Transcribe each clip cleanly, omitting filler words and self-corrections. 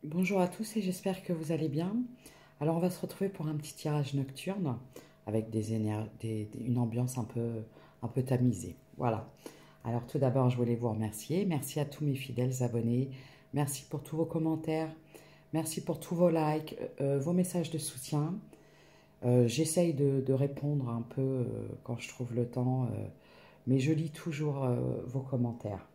Bonjour à tous et j'espère que vous allez bien. Alors on va se retrouver pour un petit tirage nocturne avec une ambiance un peu tamisée. Voilà. Alors tout d'abord je voulais vous remercier. Merci à tous mes fidèles abonnés. Merci pour tous vos commentaires. Merci pour tous vos likes, vos messages de soutien. J'essaye de répondre un peu quand je trouve le temps, mais je lis toujours vos commentaires.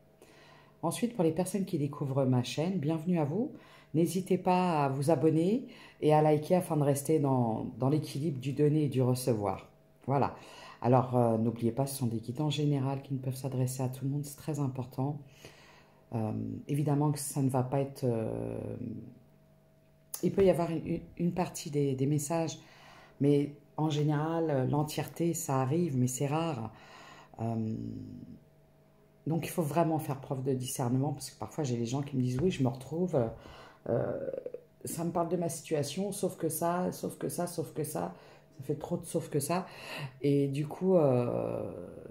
Ensuite, pour les personnes qui découvrent ma chaîne, bienvenue à vous. N'hésitez pas à vous abonner et à liker afin de rester dans l'équilibre du donner et du recevoir. Voilà. Alors, n'oubliez pas, ce sont des guides en général qui ne peuvent s'adresser à tout le monde, c'est très important. Évidemment que ça ne va pas être... il peut y avoir une partie des messages, mais en général, l'entièreté, ça arrive, mais c'est rare. Donc, il faut vraiment faire preuve de discernement, parce que parfois, j'ai les gens qui me disent « Oui, je me retrouve, ça me parle de ma situation, sauf que ça, sauf que ça, sauf que ça. Ça fait trop de sauf que ça. » Et du coup,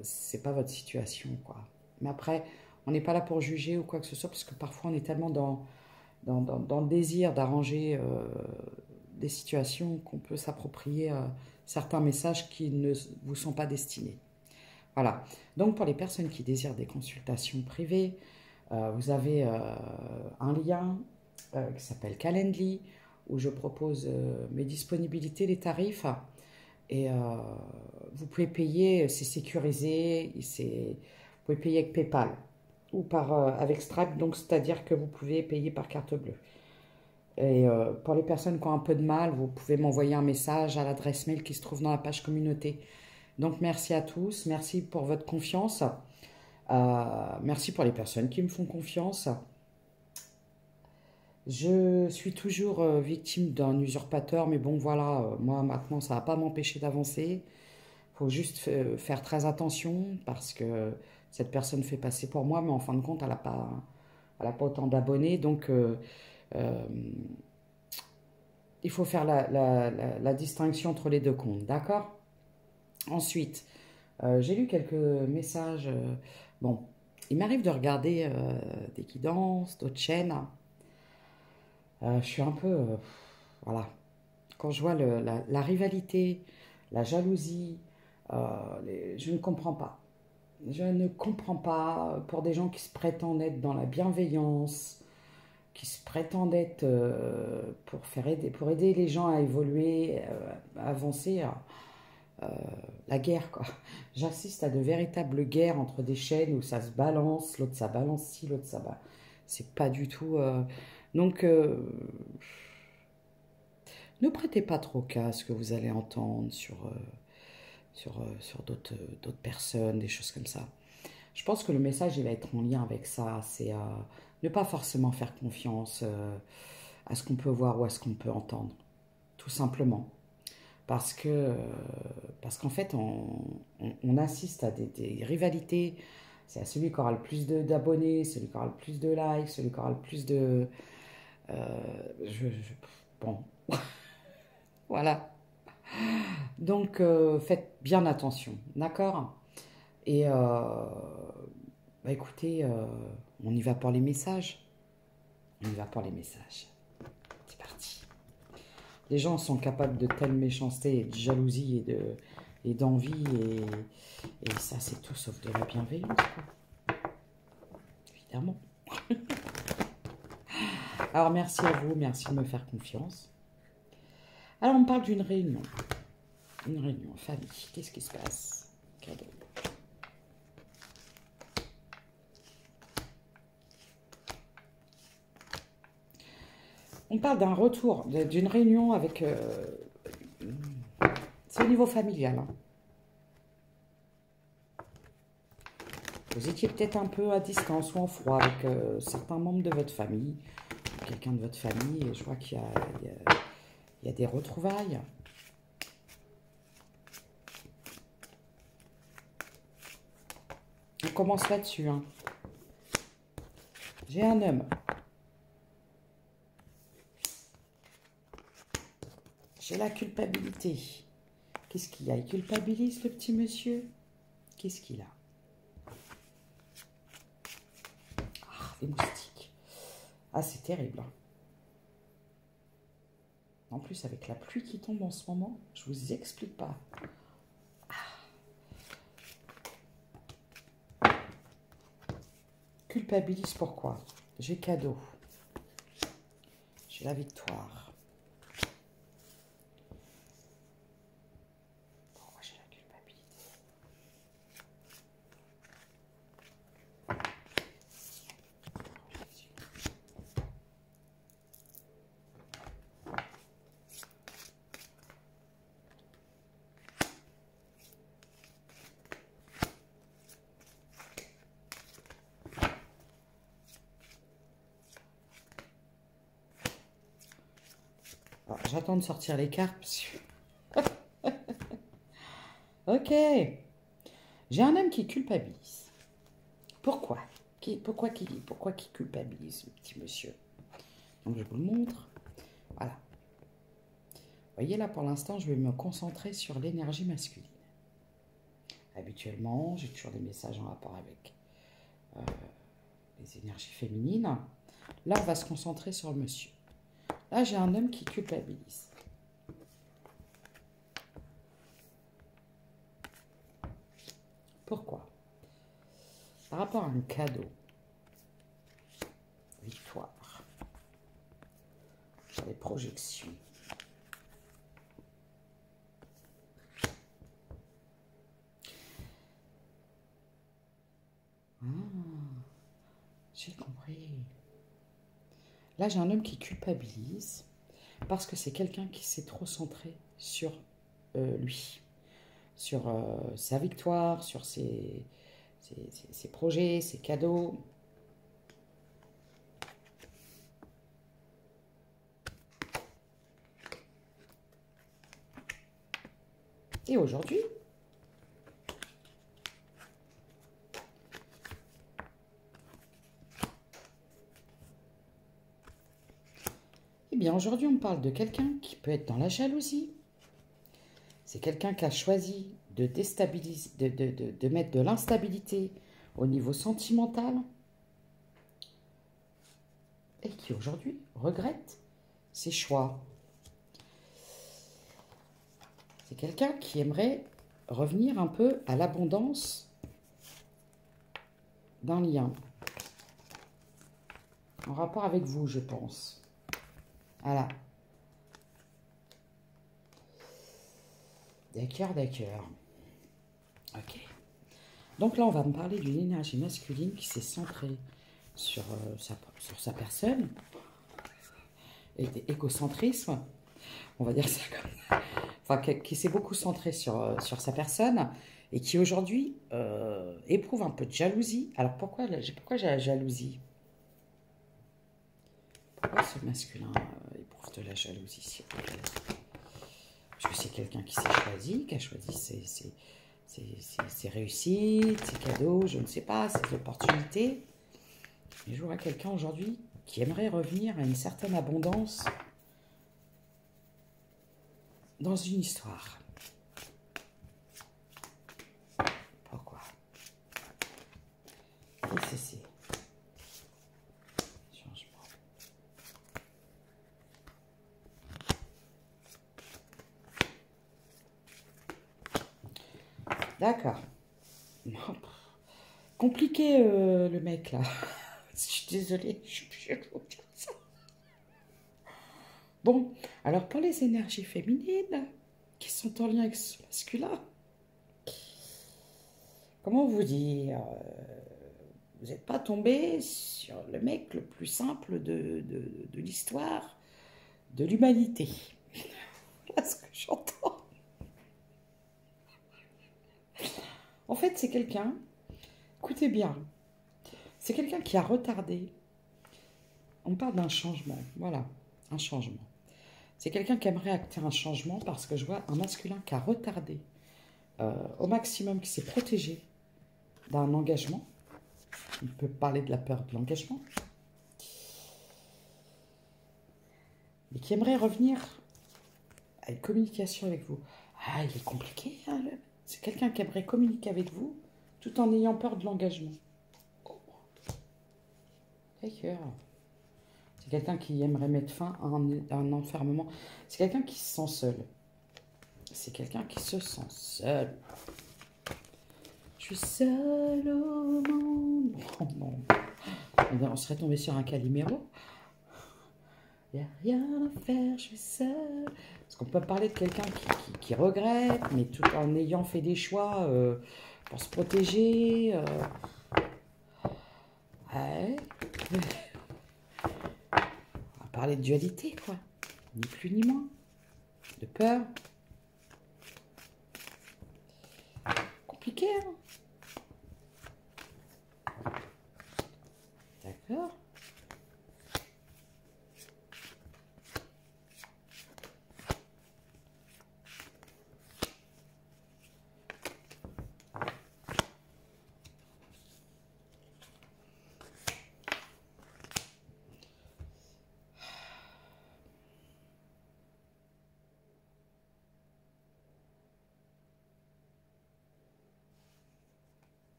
c'est pas votre situation, quoi. Mais après, on n'est pas là pour juger ou quoi que ce soit, parce que parfois, on est tellement dans le désir d'arranger des situations qu'on peut s'approprier certains messages qui ne vous sont pas destinés. Voilà. Donc, pour les personnes qui désirent des consultations privées, vous avez un lien qui s'appelle Calendly, où je propose mes disponibilités, les tarifs. Et vous pouvez payer, c'est sécurisé, vous pouvez payer avec PayPal ou avec Stripe, donc c'est-à-dire que vous pouvez payer par carte bleue. Et pour les personnes qui ont un peu de mal, vous pouvez m'envoyer un message à l'adresse mail qui se trouve dans la page communauté. Donc merci à tous, merci pour votre confiance, merci pour les personnes qui me font confiance. Je suis toujours victime d'un usurpateur, mais bon voilà, moi maintenant ça ne va pas m'empêcher d'avancer. Il faut juste faire très attention parce que cette personne fait passer pour moi, mais en fin de compte elle n'a pas autant d'abonnés, donc euh, il faut faire la distinction entre les deux comptes, d'accord? Ensuite, j'ai lu quelques messages. Bon, il m'arrive de regarder des guidances, d'autres chaînes. Je suis un peu... voilà. Quand je vois la rivalité, la jalousie, je ne comprends pas. Je ne comprends pas pour des gens qui se prétendent être dans la bienveillance, qui se prétendent être pour aider les gens à évoluer, à avancer. La guerre, quoi. J'assiste à de véritables guerres entre des chaînes où ça se balance, l'autre ça balance ci, l'autre ça balance. C'est pas du tout. Donc, ne prêtez pas trop cas à ce que vous allez entendre sur d'autres personnes, des choses comme ça. Je pense que le message il va être en lien avec ça. C'est ne pas forcément faire confiance à ce qu'on peut voir ou à ce qu'on peut entendre. Tout simplement. Parce qu'en fait, on assiste à des rivalités. C'est à celui qui aura le plus d'abonnés, celui qui aura le plus de likes, celui qui aura le plus de... euh, bon, voilà. Donc, faites bien attention, d'accord? Et, bah, écoutez, on y va pour les messages. On y va pour les messages. C'est parti. Les gens sont capables de telle méchanceté et de jalousie et d'envie et ça c'est tout sauf de la bienveillance, quoi. Évidemment. Alors merci à vous, merci de me faire confiance. Alors on me parle d'une réunion en famille. Qu'est-ce qui se passe? Cadeau. On parle d'un retour, d'une réunion avec... c'est au niveau familial, hein. Vous étiez peut-être un peu à distance ou en froid avec certains membres de votre famille, quelqu'un de votre famille, et je vois il y a des retrouvailles. On commence là-dessus, hein. J'ai un homme. J'ai la culpabilité. Qu'est-ce qu'il a? Il culpabilise le petit monsieur? Qu'est-ce qu'il a? Ah, des moustiques. Ah, c'est terrible, hein. En plus, avec la pluie qui tombe en ce moment, je vous explique pas. Culpabilise pourquoi? J'ai cadeau. J'ai la victoire. Pourquoi j'ai la culpabilité? J'attends de sortir les cartes. Ok. J'ai un homme qui culpabilise. Pourquoi? Pourquoi qui culpabilise, le petit monsieur? Donc, je vous le montre. Voilà. Vous voyez, là, pour l'instant, je vais me concentrer sur l'énergie masculine. Habituellement, j'ai toujours des messages en rapport avec les énergies féminines. Là, on va se concentrer sur le monsieur. Là, j'ai un homme qui culpabilise. Pourquoi? Par rapport à un cadeau. Victoire. Sur les projections. Ah, j'ai compris. Là, j'ai un homme qui culpabilise parce que c'est quelqu'un qui s'est trop centré sur lui, sur sa victoire, sur ses projets, ses cadeaux. Et aujourd'hui, eh bien, aujourd'hui, on parle de quelqu'un qui peut être dans la jalousie. C'est quelqu'un qui a choisi de déstabiliser, de mettre de l'instabilité au niveau sentimental et qui aujourd'hui regrette ses choix. C'est quelqu'un qui aimerait revenir un peu à l'abondance d'un lien en rapport avec vous, je pense. Voilà. D'accord, d'accord. Ok. Donc là, on va me parler d'une énergie masculine qui s'est centrée sur sa personne. Et égocentrisme, on va dire ça comme ça. Enfin, qui s'est beaucoup centré sur sa personne et qui aujourd'hui éprouve un peu de jalousie. Alors pourquoi j'ai la jalousie? Pourquoi ce masculin éprouve de la jalousie, s'il vous plaît? Parce que c'est quelqu'un qui s'est choisi, qui a choisi ses réussites, ses cadeaux, je ne sais pas, ses opportunités. Mais je vois quelqu'un aujourd'hui qui aimerait revenir à une certaine abondance dans une histoire. Pourquoi? Et c'est changement. D'accord. Compliqué le mec là. Je suis désolée, je suis obligée de vous dire ça. Bon, alors pour les énergies féminines qui sont en lien avec ce masculin, comment vous dire, vous n'êtes pas tombé sur le mec le plus simple de l'histoire de l'humanité. Voilà ce que j'entends. En fait, c'est quelqu'un, écoutez bien, c'est quelqu'un qui a retardé. On parle d'un changement, voilà, un changement. C'est quelqu'un qui aimerait acter un changement parce que je vois un masculin qui a retardé au maximum, qui s'est protégé d'un engagement. On peut parler de la peur de l'engagement. Mais qui aimerait revenir à une communication avec vous. Ah, il est compliqué, hein, c'est quelqu'un qui aimerait communiquer avec vous tout en ayant peur de l'engagement. Oh. D'ailleurs, C'est quelqu'un qui aimerait mettre fin à un enfermement. C'est quelqu'un qui se sent seul. C'est quelqu'un qui se sent seul. Je suis seul au monde. Oh non. On serait tombé sur un Calimero. Il n'y a rien à faire, je suis seul. Parce qu'on peut parler de quelqu'un qui regrette, mais tout en ayant fait des choix pour se protéger. Ouais. On va parler de dualité, quoi. Ni plus ni moins. De peur. Compliqué, hein. D'accord.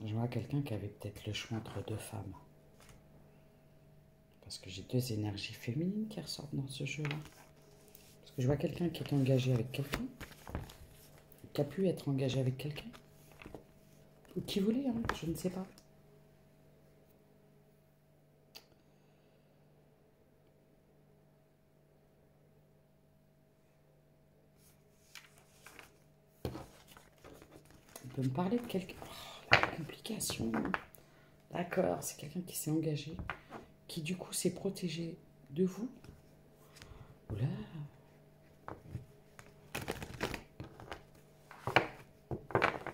Je vois quelqu'un qui avait peut-être le choix entre deux femmes. Parce que j'ai deux énergies féminines qui ressortent dans ce jeu-là. Parce que je vois quelqu'un qui est engagé avec quelqu'un. Qui a pu être engagé avec quelqu'un. Ou qui voulait, hein, je ne sais pas. On peut me parler de quelqu'un. Oh, la complication. D'accord, c'est quelqu'un qui s'est engagé. Qui du coup s'est protégé de vous. Oula.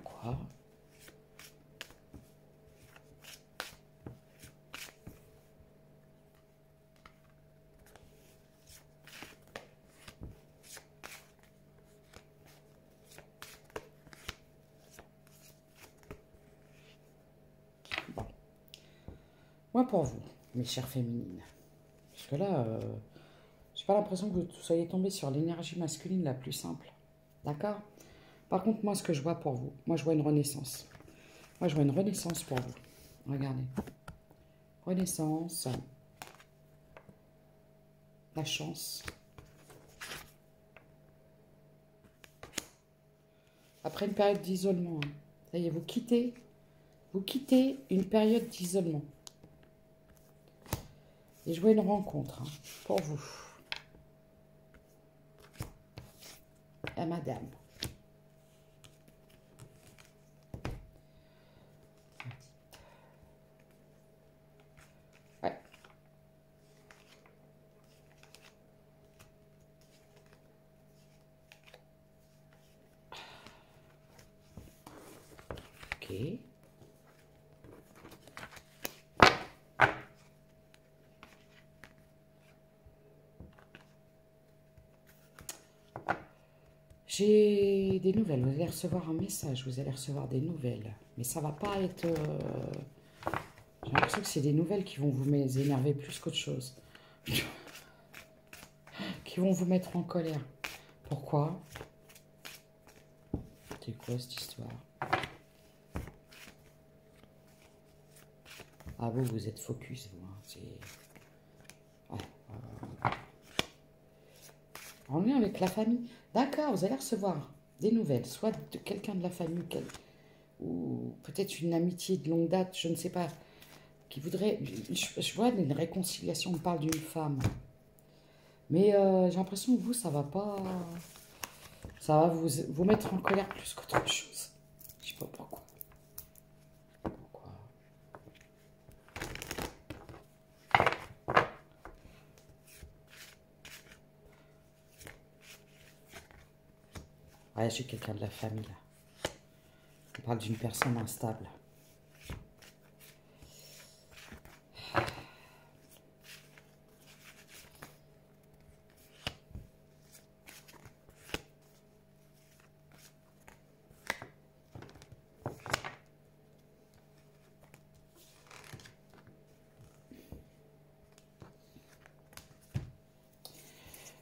Quoi? Bon. Moi pour vous, mes chères féminines. Parce que là, j'ai pas l'impression que vous soyez tombé sur l'énergie masculine la plus simple. D'accord? Par contre, moi, ce que je vois pour vous, moi, je vois une renaissance. Moi, je vois une renaissance pour vous. Regardez. Renaissance. La chance. Après une période d'isolement. Hein. Ça y est, vous quittez une période d'isolement. Et je vois une rencontre hein, pour vous. À madame. Ouais. Ok. J'ai des nouvelles. Vous allez recevoir un message. Vous allez recevoir des nouvelles. Mais ça va pas être... J'ai l'impression que c'est des nouvelles qui vont vous énerver plus qu'autre chose. Qui vont vous mettre en colère. Pourquoi? C'est quoi cette histoire? Ah vous êtes focus, vous. Hein. C'est... Ouais. En lien avec la famille. D'accord, vous allez recevoir des nouvelles. Soit de quelqu'un de la famille, ou peut-être une amitié de longue date, je ne sais pas. Qui voudrait... Je vois une réconciliation, on parle d'une femme. Mais j'ai l'impression que vous, ça va pas... Ça va vous mettre en colère plus qu'autre chose. Je sais pas pourquoi. Pourquoi? Ouais, j'ai quelqu'un de la famille, là. On parle d'une personne instable.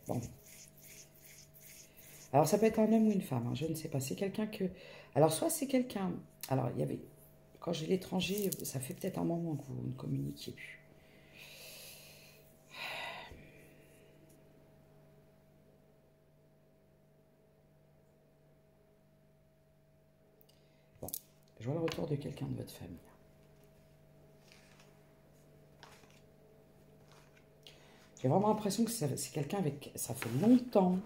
Bon. Alors, ça peut être un homme ou une femme, hein, je ne sais pas. C'est quelqu'un que... Alors, soit c'est quelqu'un... Alors, il y avait... Quand j'ai l'étranger, ça fait peut-être un moment que vous ne communiquiez plus. Bon, je vois le retour de quelqu'un de votre famille. J'ai vraiment l'impression que c'est quelqu'un avec... Ça fait longtemps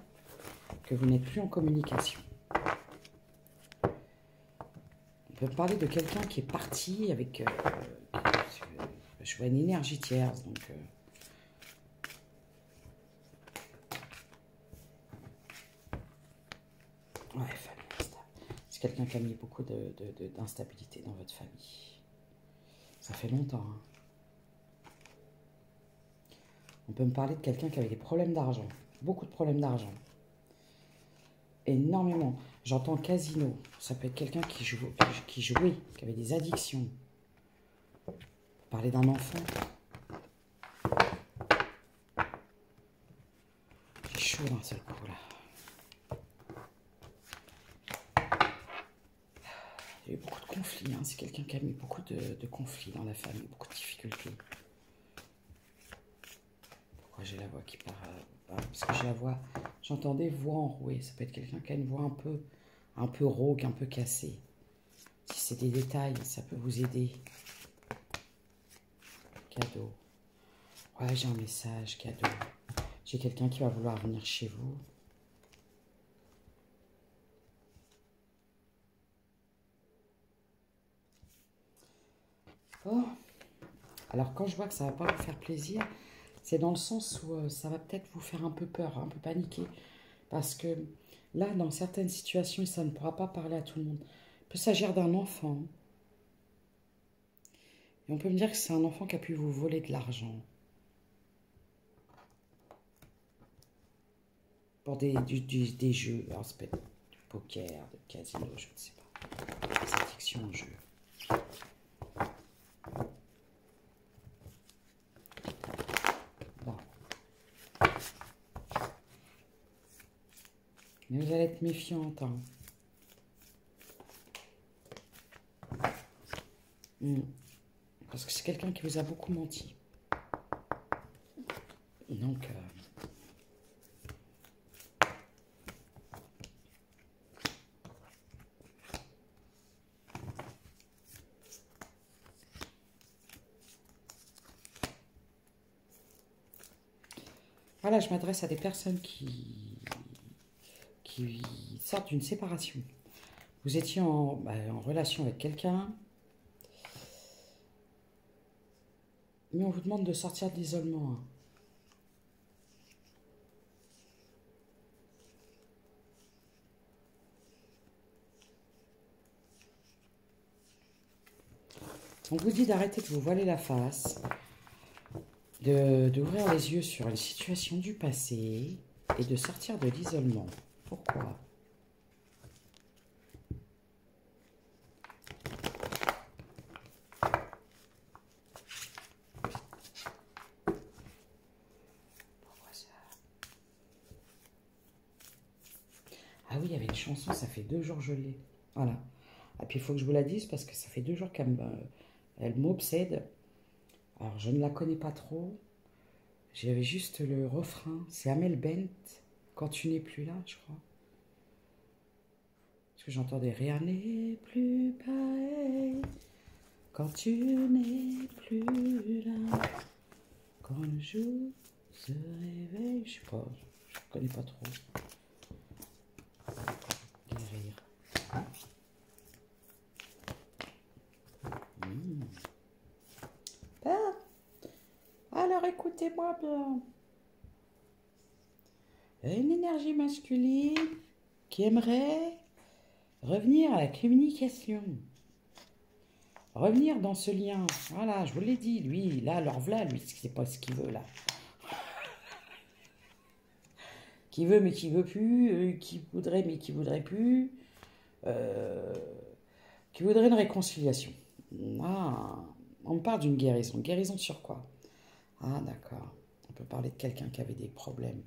que vous n'êtes plus en communication. On peut me parler de quelqu'un qui est parti avec... je vois une énergie tierce, donc... ouais, famille instable. C'est quelqu'un qui a mis beaucoup d'instabilité dans votre famille. Ça fait longtemps, hein. On peut me parler de quelqu'un qui avait des problèmes d'argent. Beaucoup de problèmes d'argent. Énormément. J'entends casino. Ça peut être quelqu'un qui jouait, qui avait des addictions. On peut parler d'un enfant. J'ai chaud d'un seul coup, là. Il y a eu beaucoup de conflits, hein. C'est quelqu'un qui a mis beaucoup de conflits dans la famille, beaucoup de difficultés. Pourquoi j'ai la voix qui part parce que j'ai la voix... J'entends des voix enrouées. Ça peut être quelqu'un qui a une voix un peu rauque, un peu cassée. Si c'est des détails, ça peut vous aider. Cadeau. Ouais, j'ai un message, cadeau. J'ai quelqu'un qui va vouloir venir chez vous. Oh. Alors, quand je vois que ça ne va pas vous faire plaisir, c'est dans le sens où ça va peut-être vous faire un peu peur, un peu paniquer. Parce que là, dans certaines situations, ça ne pourra pas parler à tout le monde. Il peut s'agir d'un enfant. Et on peut me dire que c'est un enfant qui a pu vous voler de l'argent. Pour des jeux. Alors, ça peut être du poker, du casino, je ne sais pas. Des addictions en jeu. Bon. Mais vous allez être méfiante, hein. Parce que c'est quelqu'un qui vous a beaucoup menti. Donc... voilà, je m'adresse à des personnes qui sortent d'une séparation. Vous étiez en relation avec quelqu'un, mais on vous demande de sortir de l'isolement, hein. On vous dit d'arrêter de vous voiler la face, d'ouvrir les yeux sur les situations du passé et de sortir de l'isolement. Pourquoi ? Pourquoi ça ? Ah oui, il y avait une chanson, ça fait 2 jours que je l'ai. Voilà. Et puis il faut que je vous la dise parce que ça fait 2 jours qu'elle m'obsède. Alors je ne la connais pas trop. J'avais juste le refrain. C'est Amel Bent, Quand tu n'es plus là, je crois. Parce que j'entendais rien n'est plus pareil. Quand tu n'es plus là. Quand le jour se réveille. Je sais pas, je ne connais pas trop. Guérir. Alors écoutez-moi bien. Une énergie masculine qui aimerait revenir à la communication. Revenir dans ce lien. Voilà, je vous l'ai dit, lui, là, alors voilà, lui, c'est pas ce qu'il veut, là. Qui veut, mais qui veut plus. Qui voudrait, mais qui voudrait plus. Qui voudrait une réconciliation. Ah, on me parle d'une guérison. Guérison sur quoi? Ah, d'accord. On peut parler de quelqu'un qui avait des problèmes.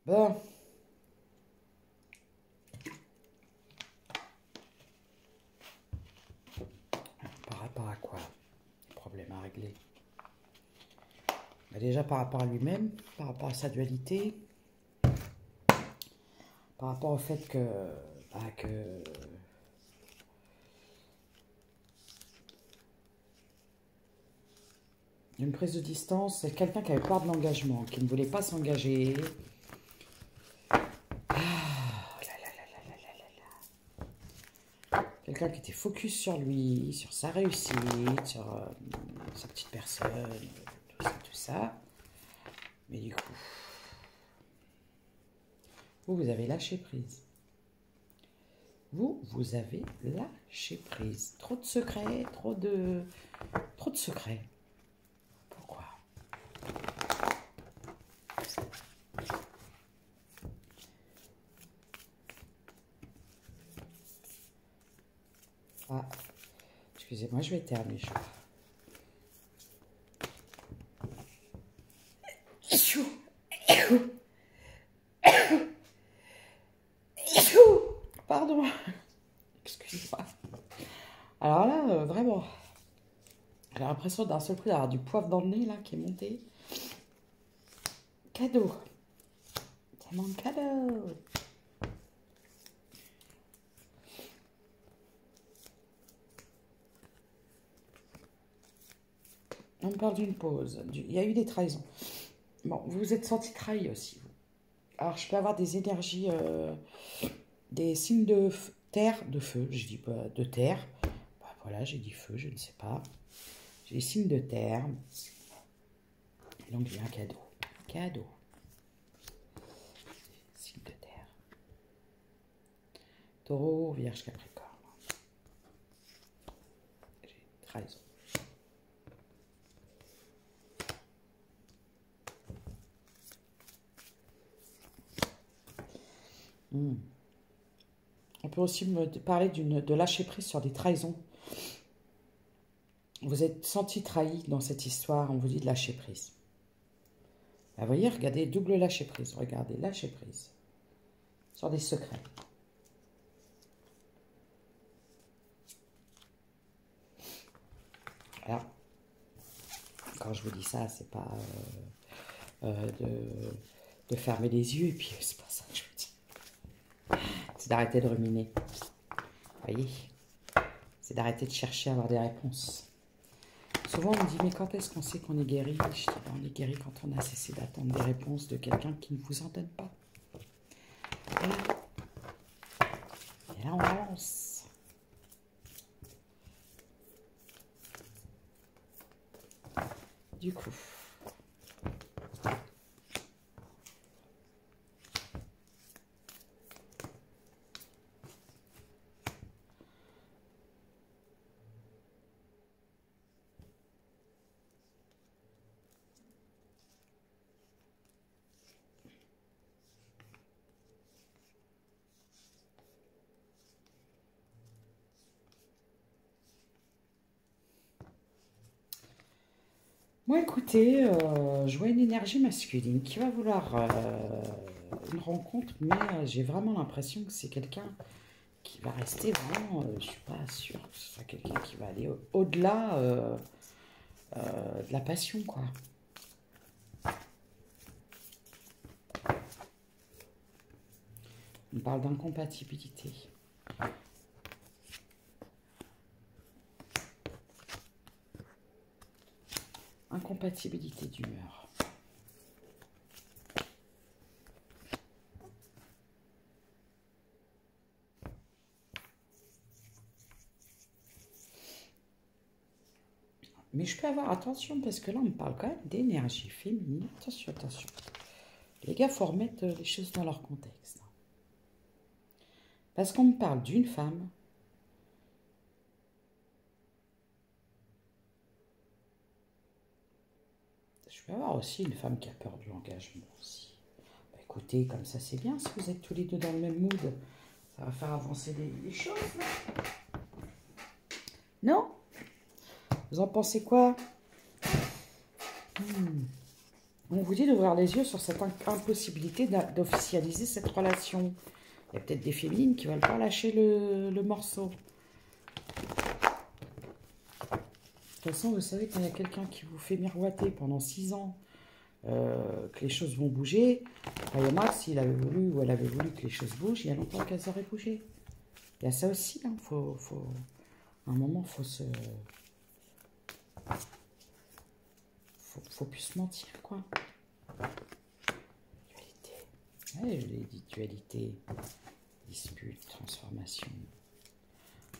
Bon. Par rapport à quoi? Problème à régler. Bah déjà par rapport à lui-même, par rapport à sa dualité, par rapport au fait que, une prise de distance, c'est quelqu'un qui avait peur de l'engagement, qui ne voulait pas s'engager. Quelqu'un qui était focus sur lui, sur sa réussite, sur sa petite personne, tout ça. Mais du coup, vous avez lâché prise. Vous avez lâché prise. Trop de secrets, trop de secrets. Pourquoi? Ah, excusez-moi, je vais éternuer, je crois. Pardon. Excusez-moi. Alors là, vraiment, j'ai l'impression d'un seul coup d'avoir du poivre dans le nez, là, qui est monté. Cadeau. C'est mon cadeau. On me parle d'une pause. Il y a eu des trahisons. Bon, vous vous êtes senti trahi aussi, vous. Alors, je peux avoir des énergies, des signes de terre, de feu, je dis pas de terre. Bah, voilà, j'ai dit feu, je ne sais pas. J'ai des signes de terre. Et donc, j'ai un cadeau. Cadeau. Signe de terre. Taureau, Vierge, Capricorne. J'ai trahison. On peut aussi me parler de lâcher prise sur des trahisons. Vous êtes senti trahi dans cette histoire, on vous dit de lâcher prise. Vous voyez, regardez, double lâcher prise. Regardez, lâcher prise. Sur des secrets. Alors, quand je vous dis ça, c'est pas de fermer les yeux, et puis c'est pas ça que je vous dis. C'est d'arrêter de ruminer. Vous voyez? C'est d'arrêter de chercher à avoir des réponses. Souvent, on me dit, mais quand est-ce qu'on sait qu'on est guéri? Je dis, ben, on est guéri quand on a cessé d'attendre des réponses de quelqu'un qui ne vous en donne pas. Voilà. Et là, on avance. Du coup... Moi, écoutez, je vois une énergie masculine qui va vouloir une rencontre, mais j'ai vraiment l'impression que c'est quelqu'un qui va rester vraiment, je ne suis pas sûre que ce soit quelqu'un qui va aller au-delà de la passion, quoi. On parle d'incompatibilité. Incompatibilité d'humeur. Mais je peux avoir attention parce que là, on me parle quand même d'énergie féminine. Attention, attention. Les gars, il faut remettre les choses dans leur contexte. Parce qu'on me parle d'une femme. Je peux avoir aussi une femme qui a peur de l'engagement aussi. Bah, écoutez, comme ça, c'est bien. Si vous êtes tous les deux dans le même mood, ça va faire avancer les choses, là. Non? Vous en pensez quoi? On vous dit d'ouvrir les yeux sur cette impossibilité d'officialiser cette relation. Il y a peut-être des féminines qui ne veulent pas lâcher le morceau. De toute façon, vous savez, quand il y a quelqu'un qui vous fait miroiter pendant 6 ans que les choses vont bouger, croyez-moi, s'il avait voulu ou elle avait voulu que les choses bougent, il y a longtemps qu'elles auraient bougé. Il y a ça aussi, hein. À un moment, faut plus se mentir, quoi. Dualité. Ouais, je l'ai dit, dualité, dispute, transformation.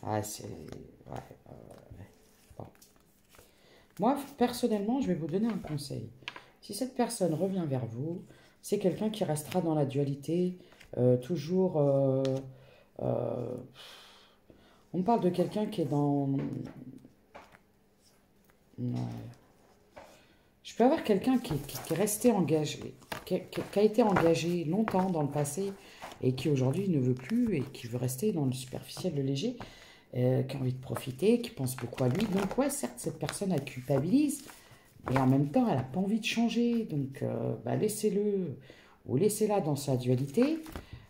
Ah, c'est... Ouais, bon. Moi, personnellement, je vais vous donner un conseil. Si cette personne revient vers vous, c'est quelqu'un qui restera dans la dualité, toujours... on me parle de quelqu'un qui est dans... Non. Je peux avoir quelqu'un qui est resté engagé, qui a été engagé longtemps dans le passé et qui aujourd'hui ne veut plus et qui veut rester dans le superficiel, le léger, qui a envie de profiter, qui pense beaucoup à lui. Donc ouais, certes, cette personne, elle culpabilise, mais en même temps, elle n'a pas envie de changer. Donc bah, laissez-le ou laissez-la dans sa dualité.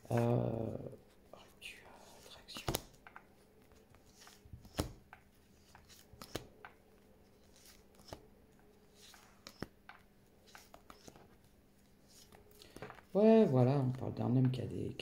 Attraction. Ouais, voilà, on parle d'un homme qui a des...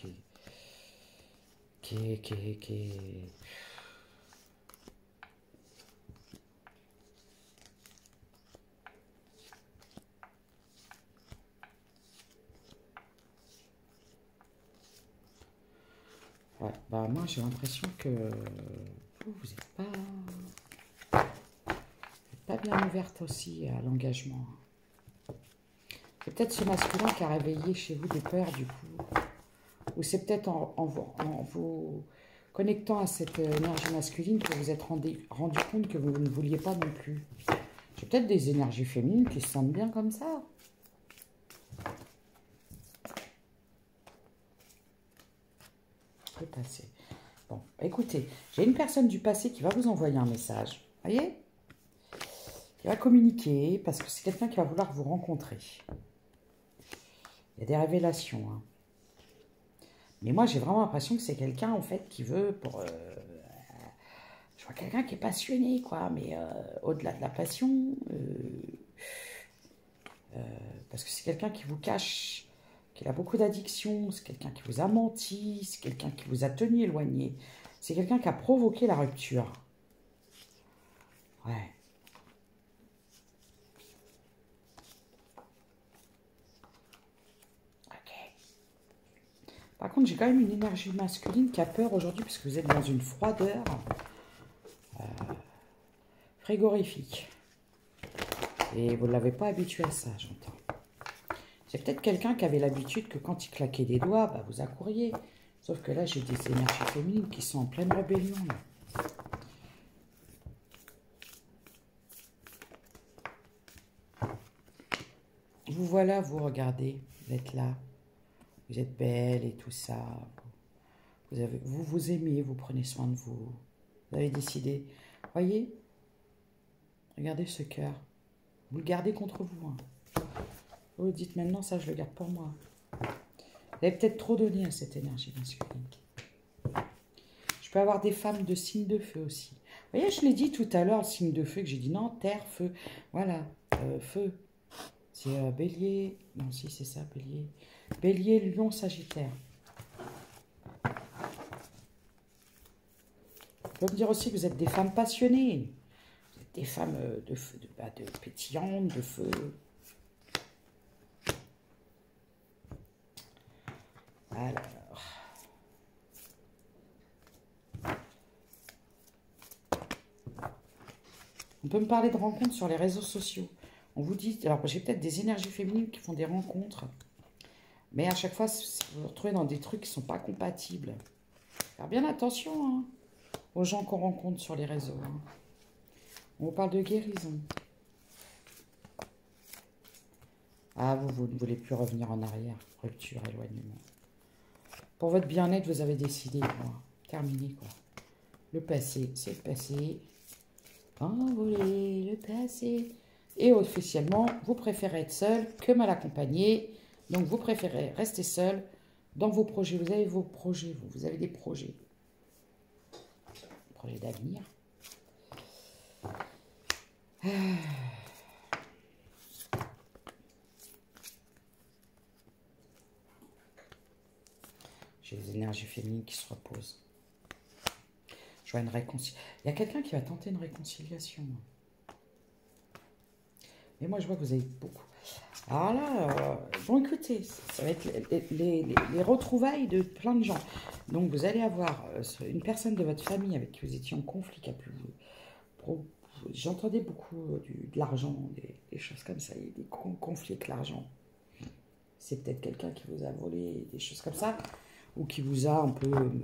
Ouais, bah moi j'ai l'impression que vous n'êtes pas bien ouverte aussi à l'engagement. C'est peut-être ce masculin qui a réveillé chez vous des peurs du coup. Ou c'est peut-être en vous connectant à cette énergie masculine que vous vous êtes rendu compte que vous ne vouliez pas non plus. J'ai peut-être des énergies féminines qui se sentent bien comme ça. Le passé. Bon, écoutez, j'ai une personne du passé qui va vous envoyer un message. Voyez? Qui va communiquer parce que c'est quelqu'un qui va vouloir vous rencontrer. Il y a des révélations. Hein. Mais moi, j'ai vraiment l'impression que c'est quelqu'un, en fait, qui veut pour... je vois quelqu'un qui est passionné, quoi. Mais au-delà de la passion... parce que c'est quelqu'un qui vous cache... qu'il a beaucoup d'addictions. C'est quelqu'un qui vous a menti. C'est quelqu'un qui vous a tenu éloigné. C'est quelqu'un qui a provoqué la rupture. Ouais. Par contre, j'ai quand même une énergie masculine qui a peur aujourd'hui parce que vous êtes dans une froideur frigorifique. Et vous ne l'avez pas habitué à ça, j'entends. C'est peut-être quelqu'un qui avait l'habitude que quand il claquait des doigts, bah, vous accouriez. Sauf que là, j'ai des énergies féminines qui sont en pleine rébellion. Là. Vous voilà, vous regardez, vous êtes là. Vous êtes belle et tout ça. Vous vous aimez, vous prenez soin de vous. Vous avez décidé. Voyez? Regardez ce cœur. Vous le gardez contre vous. Hein. Vous dites maintenant, ça, je le garde pour moi. Vous avez peut-être trop donné à cette énergie masculine. Je peux avoir des femmes de signe de feu aussi. Vous voyez, je l'ai dit tout à l'heure, le signe de feu, que j'ai dit non, terre, feu. Voilà, feu. C'est bélier. Non, si, c'est ça, bélier. Bélier, lion, sagittaire. On peut me dire aussi que vous êtes des femmes passionnées. Vous êtes des femmes de feu, de pétillantes, de feu. Alors. On peut me parler de rencontres sur les réseaux sociaux. On vous dit, alors j'ai peut-être des énergies féminines qui font des rencontres. Mais à chaque fois, vous vous retrouvez dans des trucs qui ne sont pas compatibles. Faire bien attention hein, aux gens qu'on rencontre sur les réseaux. Hein. On vous parle de guérison. Ah, vous ne voulez plus revenir en arrière. Rupture, éloignement. Pour votre bien-être, vous avez décidé, quoi. Terminé, quoi. Le passé, c'est le passé. Envoler le passé. Et officiellement, vous préférez être seul que mal accompagné. Donc, vous préférez rester seul dans vos projets. Vous avez vos projets, vous avez des projets. Projets d'avenir. J'ai les énergies féminines qui se reposent. Je vois une réconciliation. Il y a quelqu'un qui va tenter une réconciliation. Mais moi, je vois que vous avez beaucoup. Alors là, bon, écoutez, ça va être les retrouvailles de plein de gens. Donc, vous allez avoir une personne de votre famille avec qui vous étiez en conflit, qui a pu vous... J'entendais beaucoup de l'argent, des choses comme ça, des conflits avec l'argent. C'est peut-être quelqu'un qui vous a volé des choses comme ça, ou qui vous a un peu... vous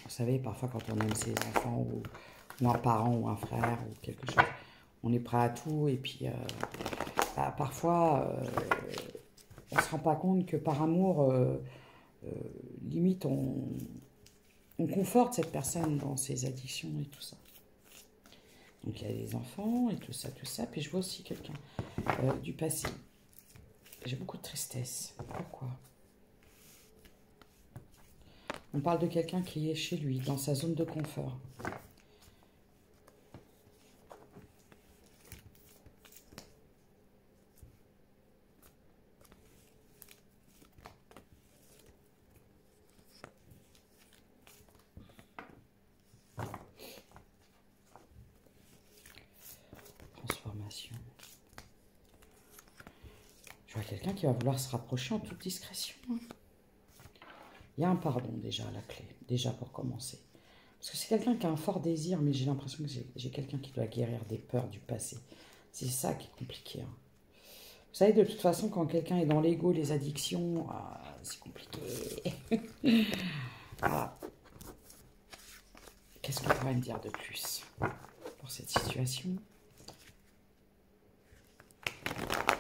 savez, parfois quand on aime ses enfants, ou un parent, ou un frère, ou quelque chose, on est prêt à tout, et puis parfois, on ne se rend pas compte que par amour, limite, on conforte cette personne dans ses addictions et tout ça. Donc il y a les enfants et tout ça, puis je vois aussi quelqu'un du passé. J'ai beaucoup de tristesse. Pourquoi ? On parle de quelqu'un qui est chez lui, dans sa zone de confort. Transformation. Je vois quelqu'un qui va vouloir se rapprocher en toute discrétion. Il y a un pardon déjà à la clé, déjà pour commencer. Parce que c'est quelqu'un qui a un fort désir, mais j'ai l'impression que j'ai quelqu'un qui doit guérir des peurs du passé. C'est ça qui est compliqué. Hein. Vous savez, de toute façon, quand quelqu'un est dans l'ego, les addictions, c'est compliqué. Voilà. Qu'est-ce qu'on pourrait me dire de plus pour cette situation ?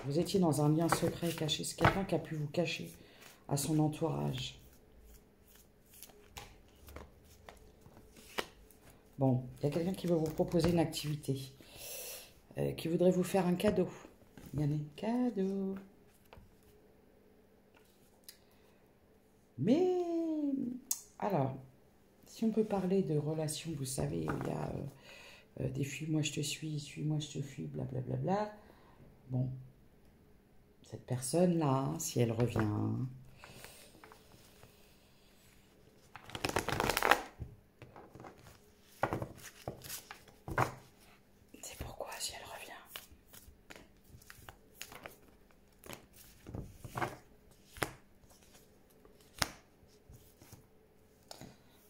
Vous étiez dans un lien secret caché. C'est quelqu'un qui a pu vous cacher à son entourage. Bon, il y a quelqu'un qui veut vous proposer une activité, qui voudrait vous faire un cadeau. Il y a des cadeaux. Mais, alors, si on peut parler de relations, vous savez, il y a des fuis-moi je te suis-moi je te fuis, blablabla. Bla bla. Bon, cette personne-là, si elle revient... C'est pourquoi si elle revient.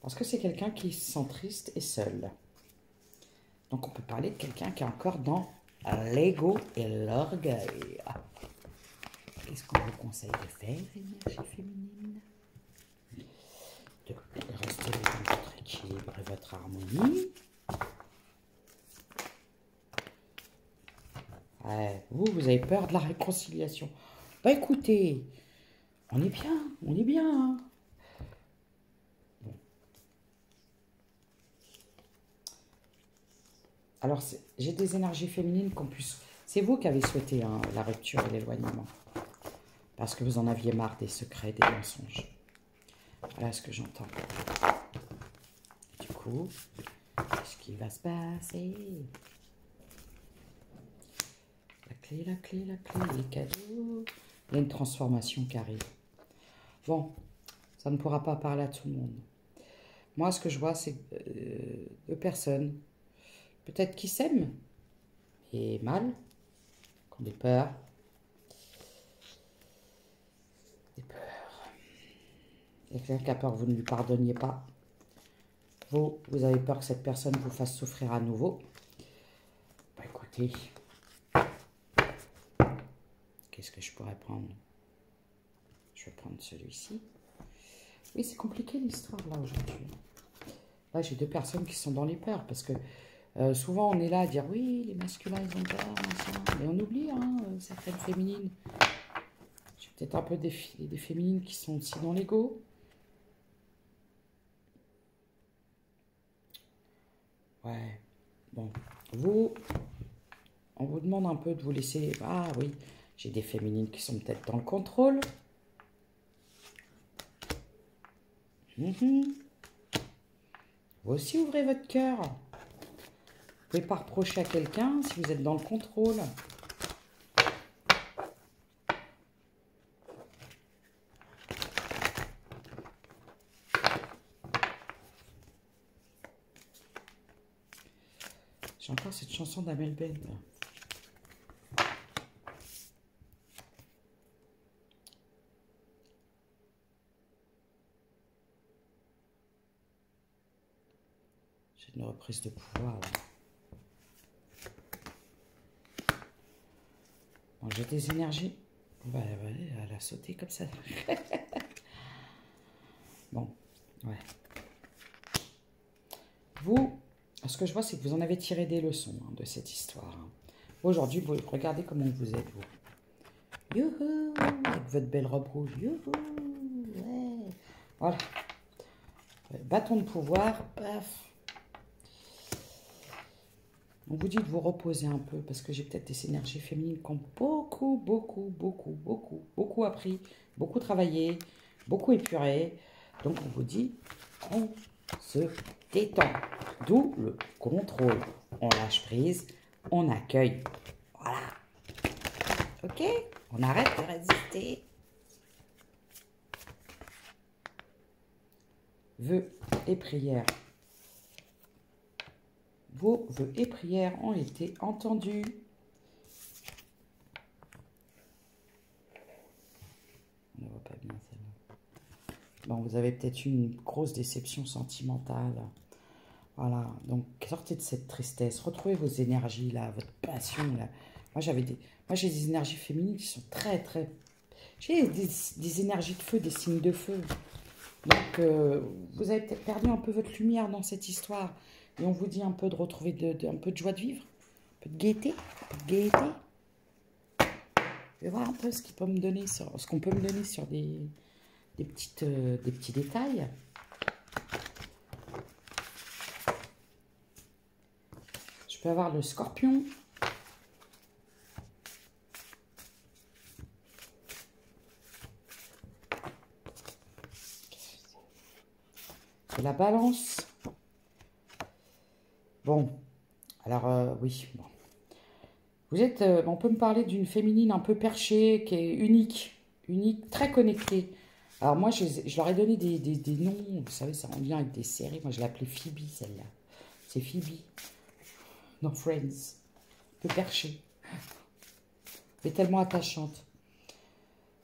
Parce que c'est quelqu'un qui se sent triste et seul. Donc on peut parler de quelqu'un qui est encore dans l'ego et l'orgueil. Qu'est-ce qu'on vous conseille de faire, énergie féminine? De rester dans votre équilibre et votre harmonie. Ouais, vous avez peur de la réconciliation. Bah écoutez, on est bien, hein. Bon. Alors, j'ai des énergies féminines qu'on puisse... C'est vous qui avez souhaité hein, la rupture et l'éloignement. Parce que vous en aviez marre des secrets, des mensonges. Voilà ce que j'entends. Du coup, qu'est-ce qui va se passer? La clé, les cadeaux. Il y a une transformation qui arrive. Bon, ça ne pourra pas parler à tout le monde. Moi, ce que je vois, c'est deux personnes, peut-être qui s'aiment, et mal, qui ont des peurs. Des peurs. Il y a quelqu'un qui a peur que vous ne lui pardonniez pas. Vous avez peur que cette personne vous fasse souffrir à nouveau. Bah écoutez, qu'est-ce que je pourrais prendre? Je vais prendre celui-ci. Oui, c'est compliqué l'histoire là aujourd'hui. Là, j'ai deux personnes qui sont dans les peurs parce que souvent on est là à dire oui, les masculins ils ont peur, mais on oublie hein, certaines féminines. J'ai peut-être un peu des féminines qui sont aussi dans l'ego. Ouais, bon, vous, On vous demande un peu de vous laisser... Ah oui, j'ai des féminines qui sont peut-être dans le contrôle. Vous aussi, ouvrez votre cœur. Vous ne pouvez pas reprocher à quelqu'un si vous êtes dans le contrôle. J'ai encore cette chanson d'Amel Bent. J'ai une reprise de pouvoir là. Bon, j'ai des énergies. Bah, elle a sauté comme ça. Bon, ouais. Vous, ce que je vois, c'est que vous en avez tiré des leçons hein, de cette histoire. Hein. Aujourd'hui, vous regardez comment vous êtes, vous. Youhou, avec votre belle robe rouge. Youhou, ouais. Voilà. Bâton de pouvoir, paf. On vous dit de vous reposer un peu parce que j'ai peut-être des énergies féminines qui ont beaucoup appris, beaucoup travaillé, beaucoup épuré. Donc on vous dit, on se détend. D'où le contrôle. On lâche prise, on accueille. Voilà. Ok? On arrête de résister. Vœux et prières. Vos vœux et prières ont été entendus. On ne voit pas bien celle-là. Bon, vous avez peut-être eu une grosse déception sentimentale. Voilà, donc sortez de cette tristesse. Retrouvez vos énergies, là, votre passion. Là. Moi, j'ai des énergies féminines qui sont très... J'ai des énergies de feu, des signes de feu. Donc, vous avez peut-être perdu un peu votre lumière dans cette histoire. Et on vous dit un peu de retrouver un peu de joie de vivre, un peu de gaieté, Je vais voir un peu ce qu'on peut me donner sur des petits détails. Je peux avoir le scorpion. Et la balance. Bon, alors oui, bon. Vous êtes, on peut me parler d'une féminine un peu perchée, qui est unique, très connectée. Alors moi, je leur ai donné des noms, vous savez, ça en lien avec des séries. Moi, je l'ai appelée Phoebe, celle-là. C'est Phoebe, dans Friends. Un peu perchée, mais tellement attachante.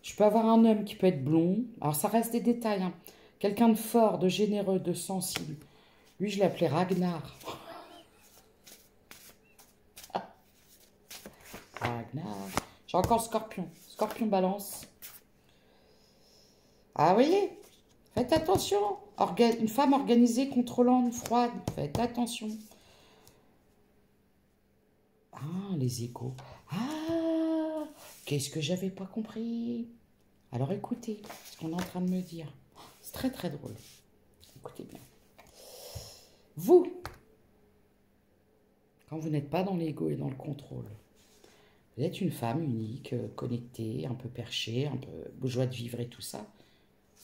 Je peux avoir un homme qui peut être blond. Alors, ça reste des détails, hein. Quelqu'un de fort, de généreux, de sensible. Lui, je l'ai appelé Ragnar. Ragnar. J'ai encore Scorpion. Scorpion balance. Ah, vous voyez, faites attention. Une femme organisée, contrôlante, froide. Faites attention. Ah, les échos. Ah, qu'est-ce que j'avais pas compris? Alors écoutez ce qu'on est en train de me dire. C'est très très drôle. Écoutez bien. Vous, quand vous n'êtes pas dans l'ego et dans le contrôle, vous êtes une femme unique, connectée, un peu perchée, un peu joie de vivre et tout ça.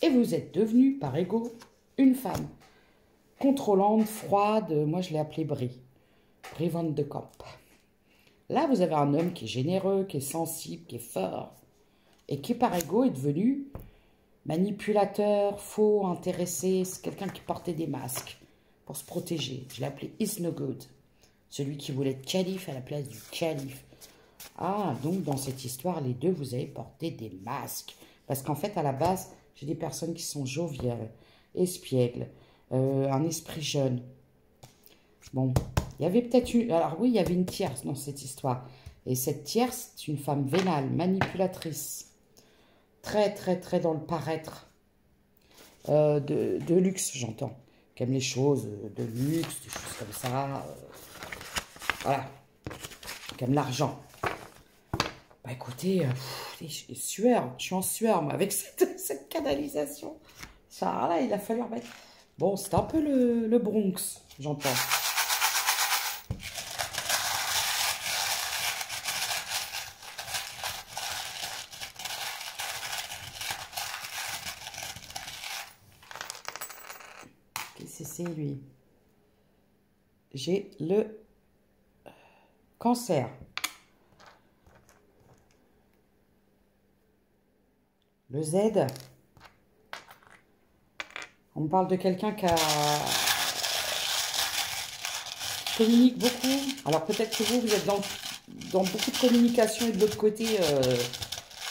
Et vous êtes devenue, par ego, une femme contrôlante, froide. Moi, je l'ai appelée Brie. Brie Van de Kamp. Là, vous avez un homme qui est généreux, qui est sensible, qui est fort. Et qui, par ego, est devenu manipulateur, faux, intéressé. C'est quelqu'un qui portait des masques pour se protéger. Je l'ai appelé Is No Good. Celui qui voulait être calife à la place du calife. Ah, donc dans cette histoire, les deux, vous avez porté des masques. Parce qu'en fait, à la base, j'ai des personnes qui sont joviales, espiègles, un esprit jeune. Bon, il y avait peut-être une... Alors oui, il y avait une tierce dans cette histoire. Et cette tierce, c'est une femme vénale, manipulatrice. Très, très, très dans le paraître. De luxe, j'entends. Qui aime les choses de luxe, des choses comme ça. Voilà. Qui aime l'argent. Bah écoutez, sueur. Je suis en sueur, moi, avec cette canalisation. Ça, là, il a fallu remettre... Bon, c'est un peu le Bronx, j'entends. passer, lui? J'ai le Cancer. Le Z. On me parle de quelqu'un qui communique beaucoup. Alors peut-être que vous êtes dans beaucoup de communication et de l'autre côté,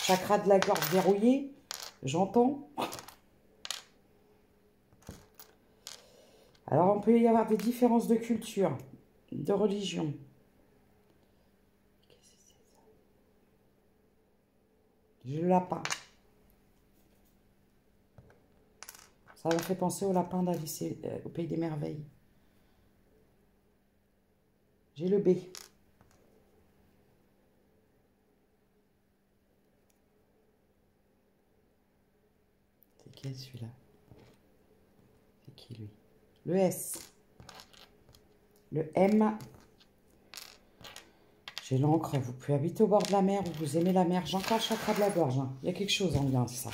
chakra de la gorge verrouillé. J'entends. Alors on peut y avoir des différences de culture, de religion. J'ai le lapin. Ça m'a fait penser au lapin d'Alice au Pays des Merveilles. J'ai le B. C'est quel celui-là? C'est qui lui? Le S. Le M. J'ai l'encre. Vous pouvez habiter au bord de la mer ou vous aimez la mer. J'ai encore le chakra de la gorge. Hein. Il y a quelque chose en lien, c'est ça.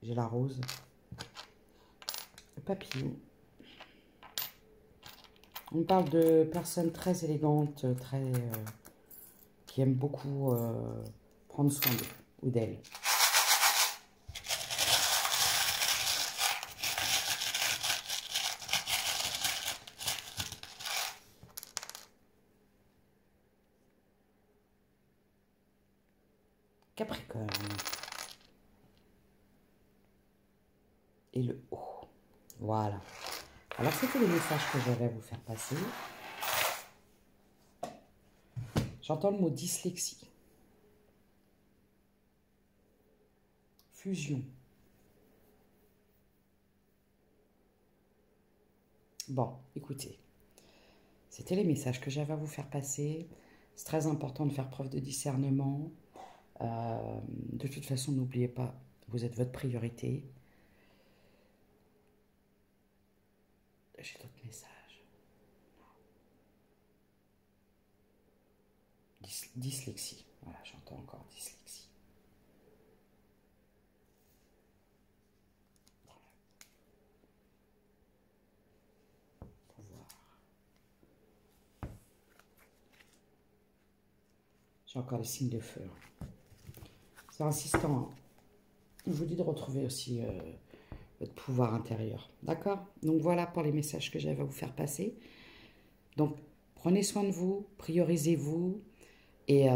J'ai la rose. Le papillon. On parle de personnes très élégantes, qui aiment beaucoup prendre soin d'eux ou d'elles. Capricorne. Et le O. Voilà. Alors, c'était les messages que j'avais à vous faire passer. J'entends le mot dyslexie. Fusion. Bon, écoutez. C'était les messages que j'avais à vous faire passer. C'est très important de faire preuve de discernement. De toute façon, n'oubliez pas, vous êtes votre priorité. J'ai d'autres messages. Dyslexie. Voilà, j'entends encore dyslexie. Pour voir. J'ai encore les signes de feu. C'est insistant. Hein. Je vous dis de retrouver aussi votre pouvoir intérieur. D'accord? Donc voilà pour les messages que j'avais à vous faire passer. Donc prenez soin de vous, priorisez-vous. Et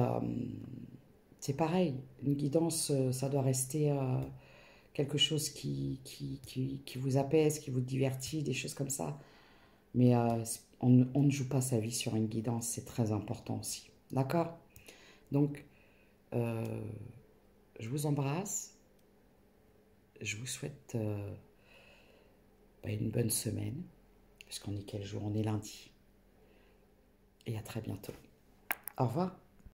c'est pareil, une guidance, ça doit rester quelque chose qui vous apaise, qui vous divertit, des choses comme ça. Mais on ne joue pas sa vie sur une guidance, c'est très important aussi. D'accord? Donc, je vous embrasse. Je vous souhaite une bonne semaine. Puisqu'on est quel jour? On est lundi. Et à très bientôt. Au revoir.